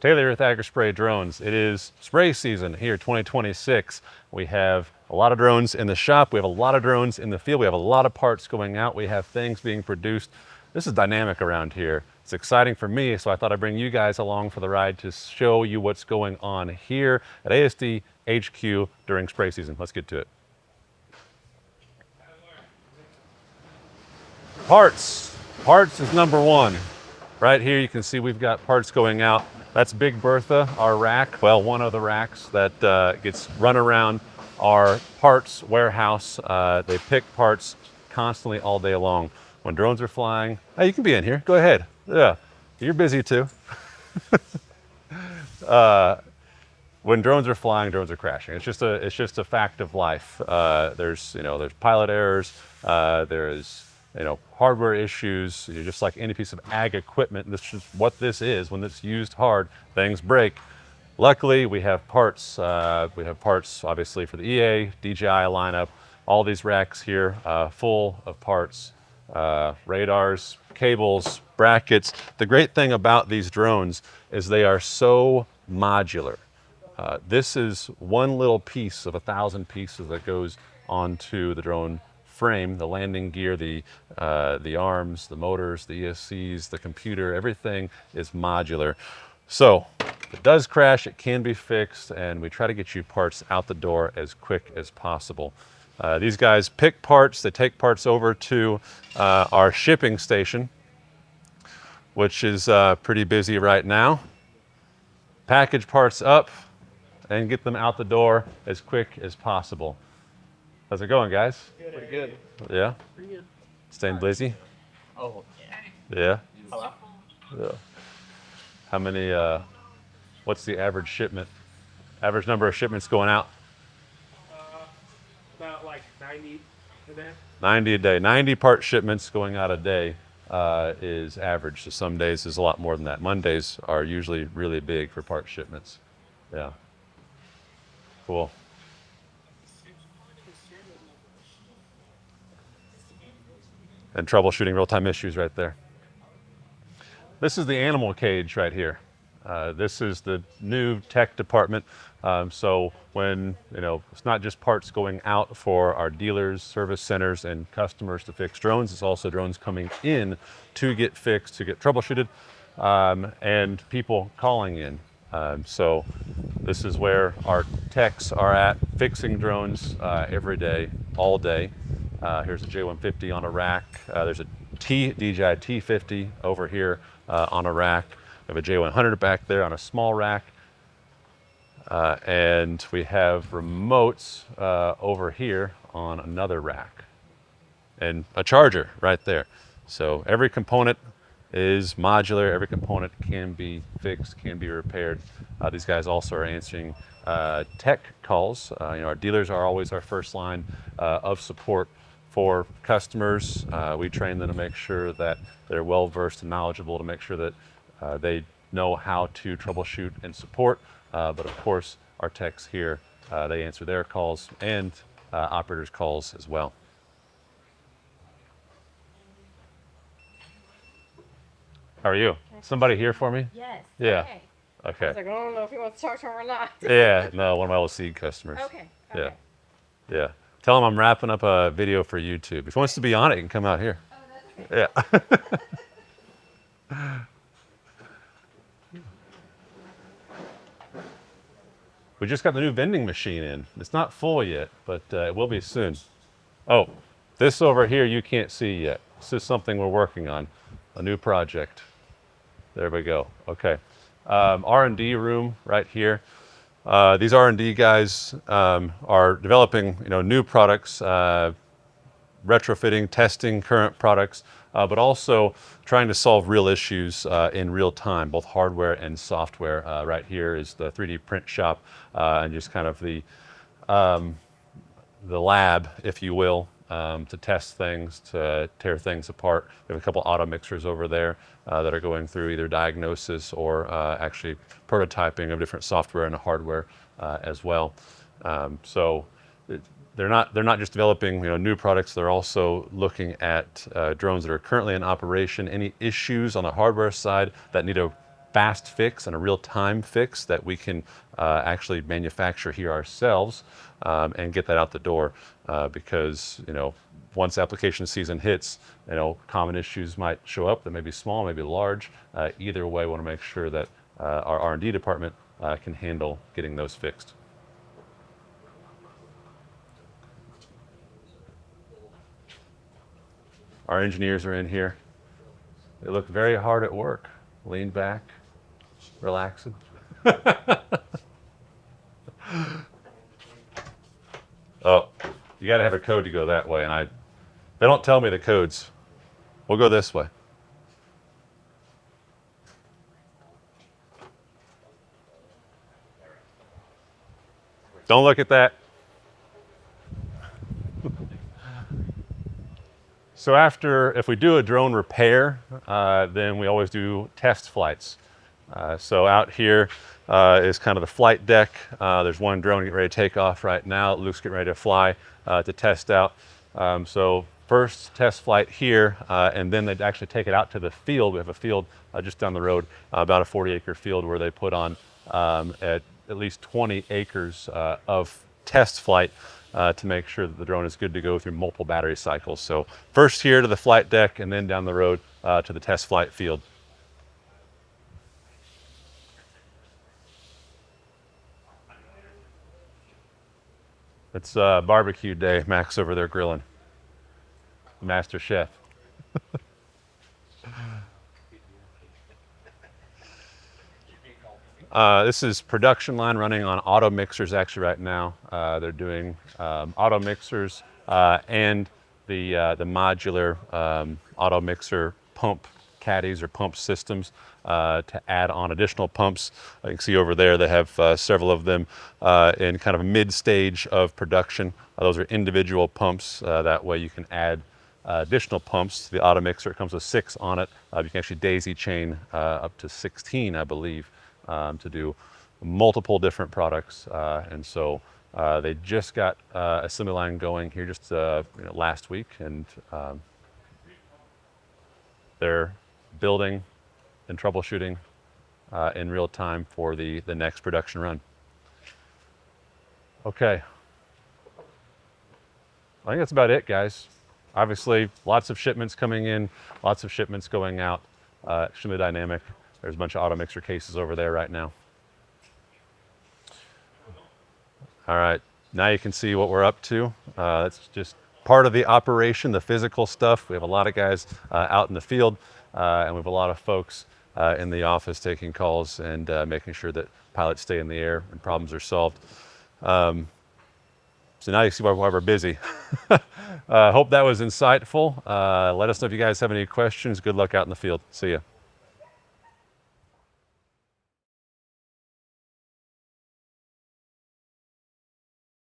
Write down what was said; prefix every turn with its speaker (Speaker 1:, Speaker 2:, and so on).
Speaker 1: Taylor with Agri Spray Drones. It is spray season here, 2026. We have a lot of drones in the shop. We have a lot of drones in the field. We have a lot of parts going out. We have things being produced. This is dynamic around here. It's exciting for me, so I thought I'd bring you guys along for the ride to show you what's going on here at ASD HQ during spray season. Let's get to it. Parts. Parts is number one. Right here you can see we've got parts going out. That's Big Bertha, our rack, well, one of the racks that gets run around our parts warehouse. They pick parts constantly all day long. When drones are flying, hey, you can be in here, go ahead. Yeah, you're busy too. When drones are flying, drones are crashing. It's just a fact of life. There's pilot errors, there's hardware issues. Just like any piece of ag equipment, this is what this is. When it's used hard, things break. Luckily, we have parts. We have parts, obviously, for the EA, DJI lineup. All these racks here, full of parts, radars, cables, brackets. The great thing about these drones is they are so modular. This is one little piece of 1,000 pieces that goes onto the drone frame, the landing gear, the arms, the motors, the ESCs, the computer, everything is modular. So if it does crash, it can be fixed, and we try to get you parts out the door as quick as possible. These guys pick parts, they take parts over to our shipping station, which is pretty busy right now. Package parts up and get them out the door as quick as possible. How's it going, guys?
Speaker 2: Good. Pretty good.
Speaker 1: Yeah?
Speaker 2: Pretty good.
Speaker 1: Staying busy?
Speaker 2: Oh, yeah.
Speaker 1: Yeah?
Speaker 2: Hello?
Speaker 1: Yeah. How many, what's the average shipment? Average number of shipments going out?
Speaker 2: About like 90 a day.
Speaker 1: 90 a day. 90 part shipments going out a day is average. So some days is a lot more than that. Mondays are usually really big for part shipments. Yeah. Cool. And troubleshooting real-time issues right there. This is the animal cage right here. This is the new tech department. So when, it's not just parts going out for our dealers, service centers, and customers to fix drones, it's also drones coming in to get fixed, to get troubleshooted, and people calling in. So this is where our techs are at, fixing drones every day, all day. Here's a J150 on a rack. There's a DJI T50 over here on a rack. We have a J100 back there on a small rack. And we have remotes over here on another rack. And a charger right there. So every component is modular. Every component can be fixed, can be repaired. These guys also are answering tech calls. Our dealers are always our first line of support for customers. We train them to make sure that they're well-versed and knowledgeable, to make sure that they know how to troubleshoot and support. But of course, our techs here, they answer their calls and operators' calls as well. How are you? Somebody here for me?
Speaker 3: Yes.
Speaker 1: Yeah.
Speaker 3: Okay.
Speaker 1: Okay.
Speaker 3: I was like, I don't know if he wants to talk to him or not.
Speaker 1: Yeah, no, one of my old seed customers.
Speaker 3: Okay.
Speaker 1: Yeah. Yeah. Tell him I'm wrapping up a video for YouTube. If he wants to be on it, he can come out here.
Speaker 3: Oh, that's okay.
Speaker 1: Yeah. We just got the new vending machine in. It's not full yet, but it will be soon. Oh, this over here you can't see yet. This is something we're working on, a new project. There we go. Okay. R&D room right here. These R&D guys are developing, new products, retrofitting, testing current products, but also trying to solve real issues in real time, both hardware and software. Right here is the 3D print shop and just kind of the lab, if you will, to test things, to tear things apart. We have a couple auto mixers over there that are going through either diagnosis or actually prototyping of different software and hardware as well. So they're not just developing new products. They're also looking at drones that are currently in operation. Any issues on the hardware side that need a fast fix and a real-time fix that we can actually manufacture here ourselves and get that out the door because, once application season hits, common issues might show up that may be small, maybe large. Either way, we want to make sure that our R&D department can handle getting those fixed. Our engineers are in here. They look very hard at work. Lean back, relaxing. Oh, you got to have a code to go that way, and they don't tell me the codes. We'll go this way. Don't look at that. So if we do a drone repair, then we always do test flights. So out here is kind of the flight deck. There's one drone getting ready to take off right now. Luke's getting ready to fly to test out. So first test flight here, and then they'd actually take it out to the field. We have a field just down the road, about a 40-acre field where they put on at least 20 acres of test flight to make sure that the drone is good to go through multiple battery cycles. So first here to the flight deck and then down the road to the test flight field. It's barbecue day. Mac's over there grilling. Master chef. This is production line running on auto mixers actually right now. They're doing auto mixers and the modular auto mixer pump caddies or pump systems to add on additional pumps. You can see over there they have several of them in kind of a mid-stage of production. Those are individual pumps. That way you can add additional pumps to the auto mixer. It comes with 6 on it. You can actually daisy chain up to 16, I believe, to do multiple different products. And so they just got assembly line going here just last week, and they're building and troubleshooting in real time for the next production run. Okay. I think that's about it, guys. Obviously, lots of shipments coming in, lots of shipments going out. Extremely dynamic. There's a bunch of auto mixer cases over there right now. All right, now you can see what we're up to. That's just part of the operation, the physical stuff. We have a lot of guys out in the field, and we have a lot of folks in the office taking calls and making sure that pilots stay in the air and problems are solved. So now you see why we're busy. Hope that was insightful. Let us know if you guys have any questions. Good luck out in the field. See ya.